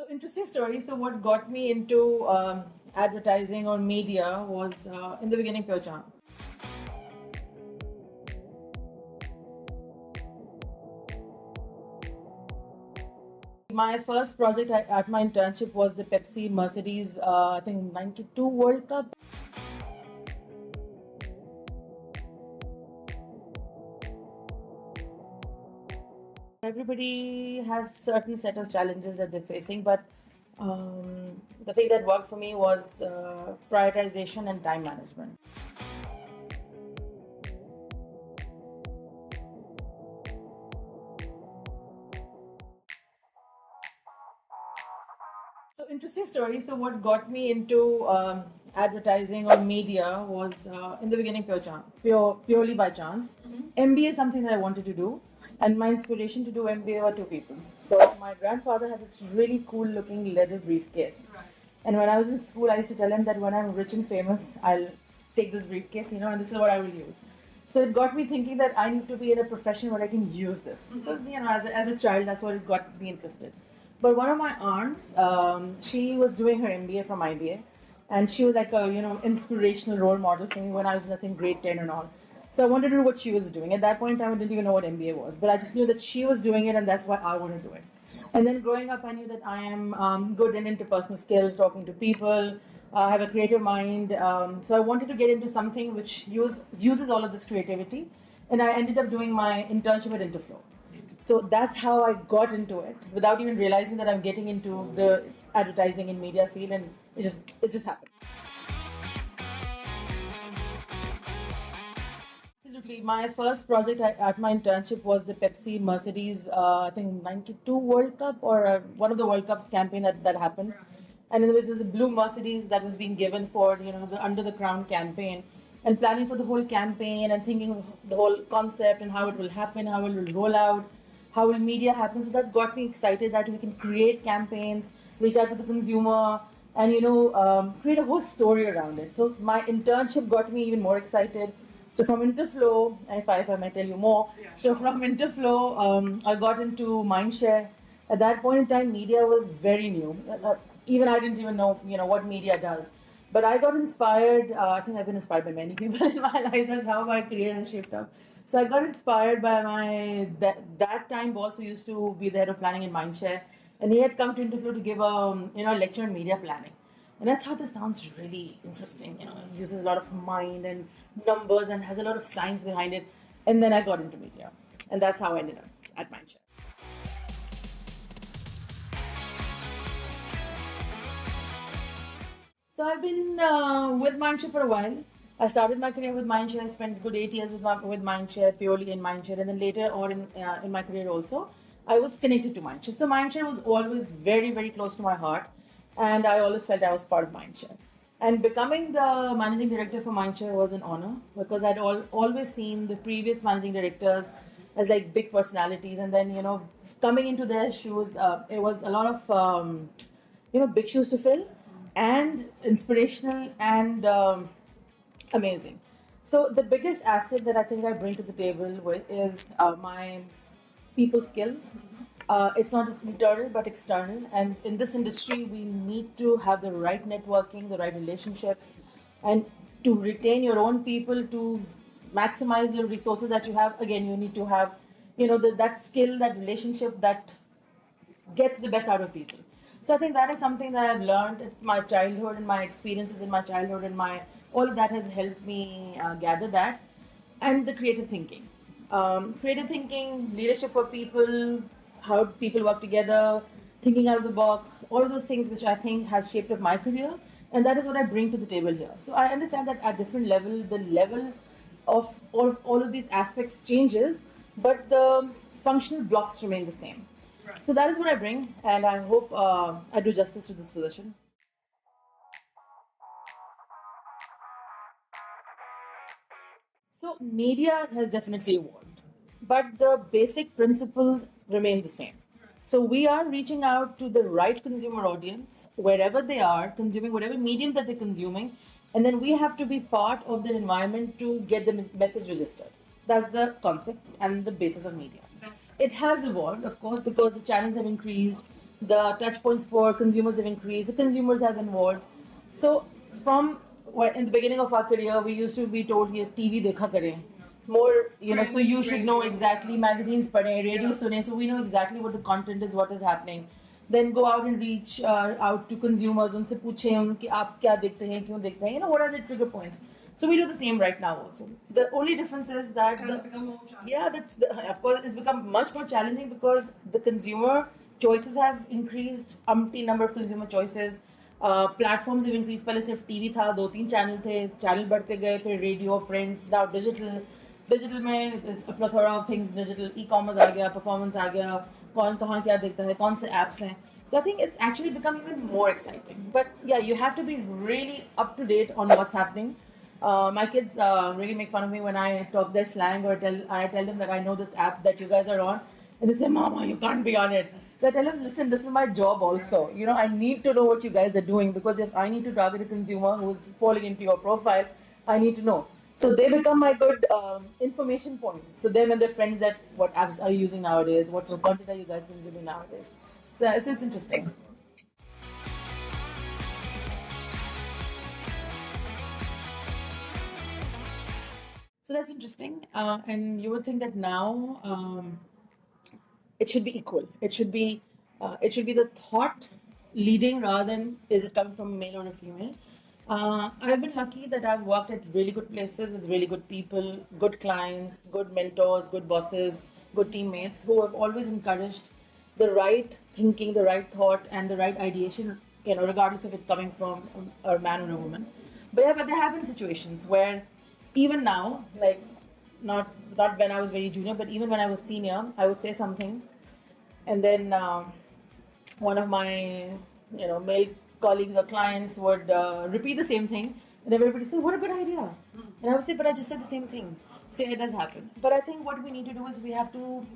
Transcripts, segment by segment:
So interesting story. So what got me into advertising or media was in the beginning pure chance. My first project at my internship was the Pepsi Mercedes, I think 92 World Cup. Everybody has certain set of challenges that they're facing, but the thing that worked for me was prioritization and time management. So interesting story. So what got me into advertising or media was in the beginning purely by chance. MBA is something that I wanted to do, and my inspiration to do MBA were two people. So my grandfather had this really cool looking leather briefcase, and when I was in school, I used to tell him that when I'm rich and famous, I'll take this briefcase, and this is what I will use. So it got me thinking that I need to be in a profession where I can use this. So as a child, that's what it got me interested. But one of my aunts, she was doing her MBA from IBA, and she was like a inspirational role model for me when I was in grade 10 and all. So I wanted to know what she was doing. At that point in time, I didn't even know what MBA was, but I just knew that she was doing it, and that's why I want to do it. And then growing up, I knew that I am good in interpersonal skills, talking to people. I have a creative mind, so I wanted to get into something which uses all of this creativity, and I ended up doing my internship at Interflow. So that's how I got into it without even realizing that I'm getting into the advertising and media field, and it just happened. Absolutely. My first project at my internship was the Pepsi Mercedes, I think 92 World Cup, or one of the World Cups campaign that happened. And there was a blue Mercedes that was being given for, the Under the Crown campaign, and planning for the whole campaign and thinking of the whole concept and how it will happen, how it will roll out, how will media happen. So that got me excited that we can create campaigns, reach out to the consumer, and create a whole story around it. So my internship got me even more excited. So from Interflow, and if I may tell you more, so from Interflow, I got into Mindshare. At that point in time, media was very new. Even I didn't even know, what media does. But I got inspired. I think I've been inspired by many people in my life. That's how my career has shaped up. So I got inspired by my that time boss who used to be the head of planning in Mindshare, and he had come to Interflow to give a lecture on media planning. And I thought this sounds really interesting. It uses a lot of mind and numbers and has a lot of science behind it. And then I got into media, and that's how I ended up at Mindshare. So I've been with Mindshare for a while. I started my career with Mindshare. I spent good 8 years with Mindshare, purely in Mindshare, and then later on in my career also, I was connected to Mindshare. So Mindshare was always very very close to my heart, and I always felt I was part of Mindshare. And becoming the managing director for Mindshare was an honor because I'd always seen the previous managing directors as like big personalities, and then coming into their shoes, it was a lot of big shoes to fill, and inspirational and amazing. So the biggest asset that I think I bring to the table is my people skills. It's not just internal but external, and in this industry, we need to have the right networking, the right relationships, and to retain your own people, to maximize your resources that you have. Again, you need to have, that skill, that relationship that gets the best out of people. So I think that is something that I've learned in my childhood, and my experiences in my childhood, and my all of that has helped me gather that, and the creative thinking, leadership for people, how people work together, thinking out of the box, all of those things which I think has shaped up my career, and that is what I bring to the table here. So I understand that at different level, the level of all of these aspects changes, but the functional blocks remain the same. So that is what I bring, and I hope I do justice to this position. So media has definitely evolved, but the basic principles remain the same. So we are reaching out to the right consumer audience wherever they are consuming whatever medium that they're consuming, and then we have to be part of their environment to get the message registered. That's the concept and the basis of media. It has evolved, of course, because the channels have increased. The touch points for consumers have increased. The consumers have involved. So from in the beginning of our career, we used to be told here TV dekha kare. More, so you should know exactly magazines padhe, radio sune, so we know exactly what the content is, what is happening. Then go out and reach out to consumers, उनसे पूछें उनके आप क्या देखते हैं, क्यों देखते हैं, what are the trigger points. So we do the same right now also. The only difference is that of course it's become much more challenging because the consumer choices have increased, umpty number of consumer choices. Platforms have increased. पहले सिर्फ TV था, 2-3 channel थे, channel बढ़ते गए, फिर radio, print, now digital में plethora of things, digital e-commerce आ गया, परफॉर्मेंस आ गया, कौन कहाँ क्या देखता है, कौन से एप्स हैं. So I think it's actually become even more exciting. But yeah, you have to be really up to date on what's happening. My kids really make fun of me when I talk their slang or I tell them that I know this app that you guys are on, and they say, "Mama, you can't be on it." So I tell them, "Listen, this is my job also. I need to know what you guys are doing because if I need to target a consumer who's falling into your profile, I need to know." So they become my good information point. So them and their friends that what apps are you using nowadays, what sort of content are you guys consuming nowadays. So it's just interesting. So that's interesting. And you would think that now it should be equal. It should be the thought leading rather than is it coming from a male or a female. I've been lucky that I've worked at really good places with really good people, good clients, good mentors, good bosses, good teammates who have always encouraged the right thinking, the right thought, and the right ideation, regardless if it's coming from a man or a woman. But yeah, but there have been situations where even now, like not when I was very junior, but even when I was senior, I would say something, and then one of my male colleagues or clients would repeat the same thing, and everybody say, "What a good idea," and I would say, "But I just said the same thing." So it does happen. But I think what we need to do is we have to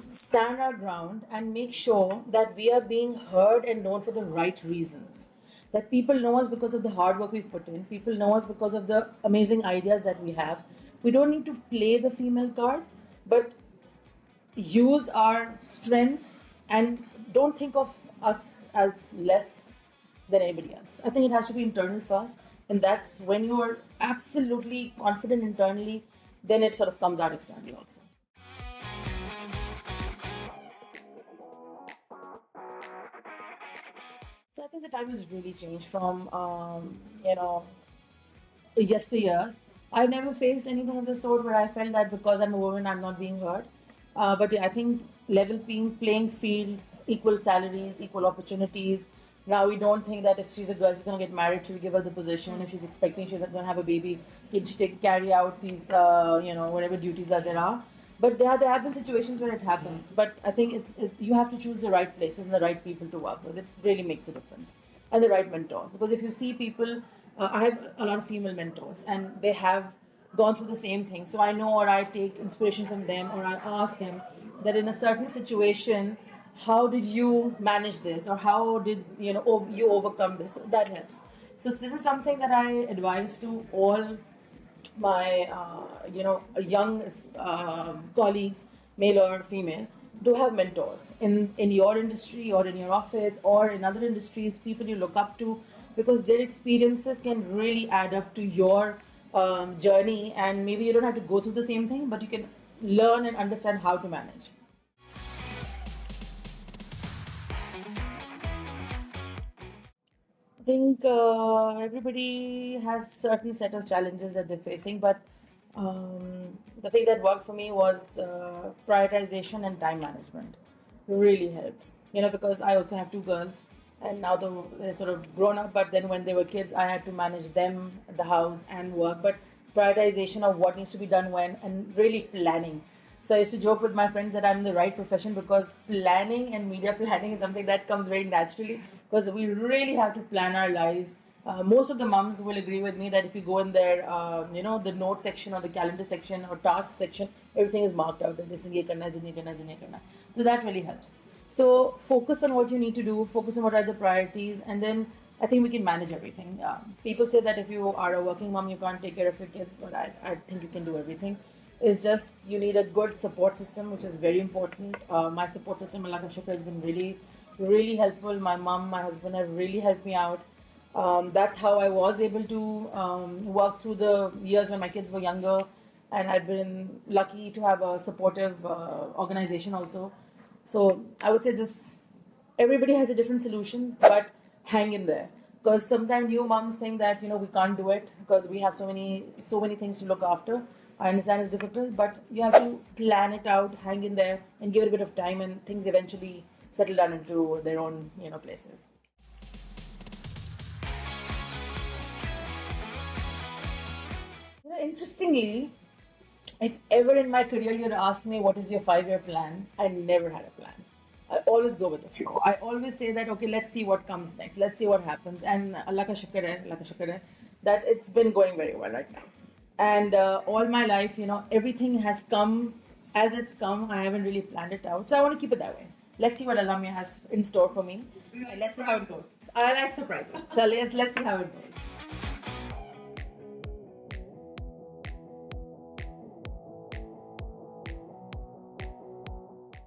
stand our ground and make sure that we are being heard and known for the right reasons. That people know us because of the hard work we've put in. People know us because of the amazing ideas that we have. We don't need to play the female card, but use our strengths and don't think of us as less than anybody else. I think it has to be internal first, and that's when you're absolutely confident internally, then it sort of comes out externally also. So I think the time has really changed from yesteryears. I've never faced anything of the sort where I felt that because I'm a woman, I'm not being heard. But yeah, I think level playing field, equal salaries, equal opportunities. Now we don't think that if she's a girl, she's going to get married, she'll give her the position. If she's expecting she's going to have a baby, can she carry out these, whatever duties that there are. But there have been situations where it happens. But I think you have to choose the right places and the right people to work with. It really makes a difference. And the right mentors. Because if you see people, I have a lot of female mentors and they have gone through the same thing. So I know, or I take inspiration from them, or I ask them that in a certain situation, how did you manage this, or how did you overcome this? So that helps. So this is something that I advise to all my young colleagues, male or female, to have mentors in your industry or in your office or in other industries, people you look up to, because their experiences can really add up to your journey, and maybe you don't have to go through the same thing, but you can learn and understand how to manage. I think everybody has certain set of challenges that they're facing, but the thing that worked for me was prioritization and time management. Really helped, because I also have two girls, and now they're sort of grown up. But then when they were kids, I had to manage them, the house, and work. But prioritization of what needs to be done when, and really planning. So I used to joke with my friends that I'm in the right profession because planning and media planning is something that comes very naturally, because we really have to plan our lives. Most of the mums will agree with me that if you go in their, the note section or the calendar section or task section, everything is marked out that this is ye karna, is ye karna, is ye karna. So that really helps. So focus on what you need to do, focus on what are the priorities, and then I think we can manage everything. People say that if you are a working mom, you can't take care of your kids, but I think you can do everything. It's just you need a good support system, which is very important. My support system, Allah ka shukr, has been really really helpful. My mom, my husband have really helped me out. That's how I was able to work through the years when my kids were younger, and I'd been lucky to have a supportive organization also. So I would say just everybody has a different solution, but hang in there. Because sometimes new moms think that we can't do it because we have so many things to look after. I understand it's difficult, but you have to plan it out, hang in there, and give it a bit of time, and things eventually settle down into their own places. Interestingly, if ever in my career you'd asked me what is your 5-year plan, I never had a plan. I always go with the flow. I always say that okay, let's see what comes next. Let's see what happens. And Allah ka shukr hai, that it's been going very well right now. And all my life, everything has come as it's come. I haven't really planned it out, so I want to keep it that way. Let's see what Allah has in store for me, and let's see how it goes. I like surprises, so let's see how it goes.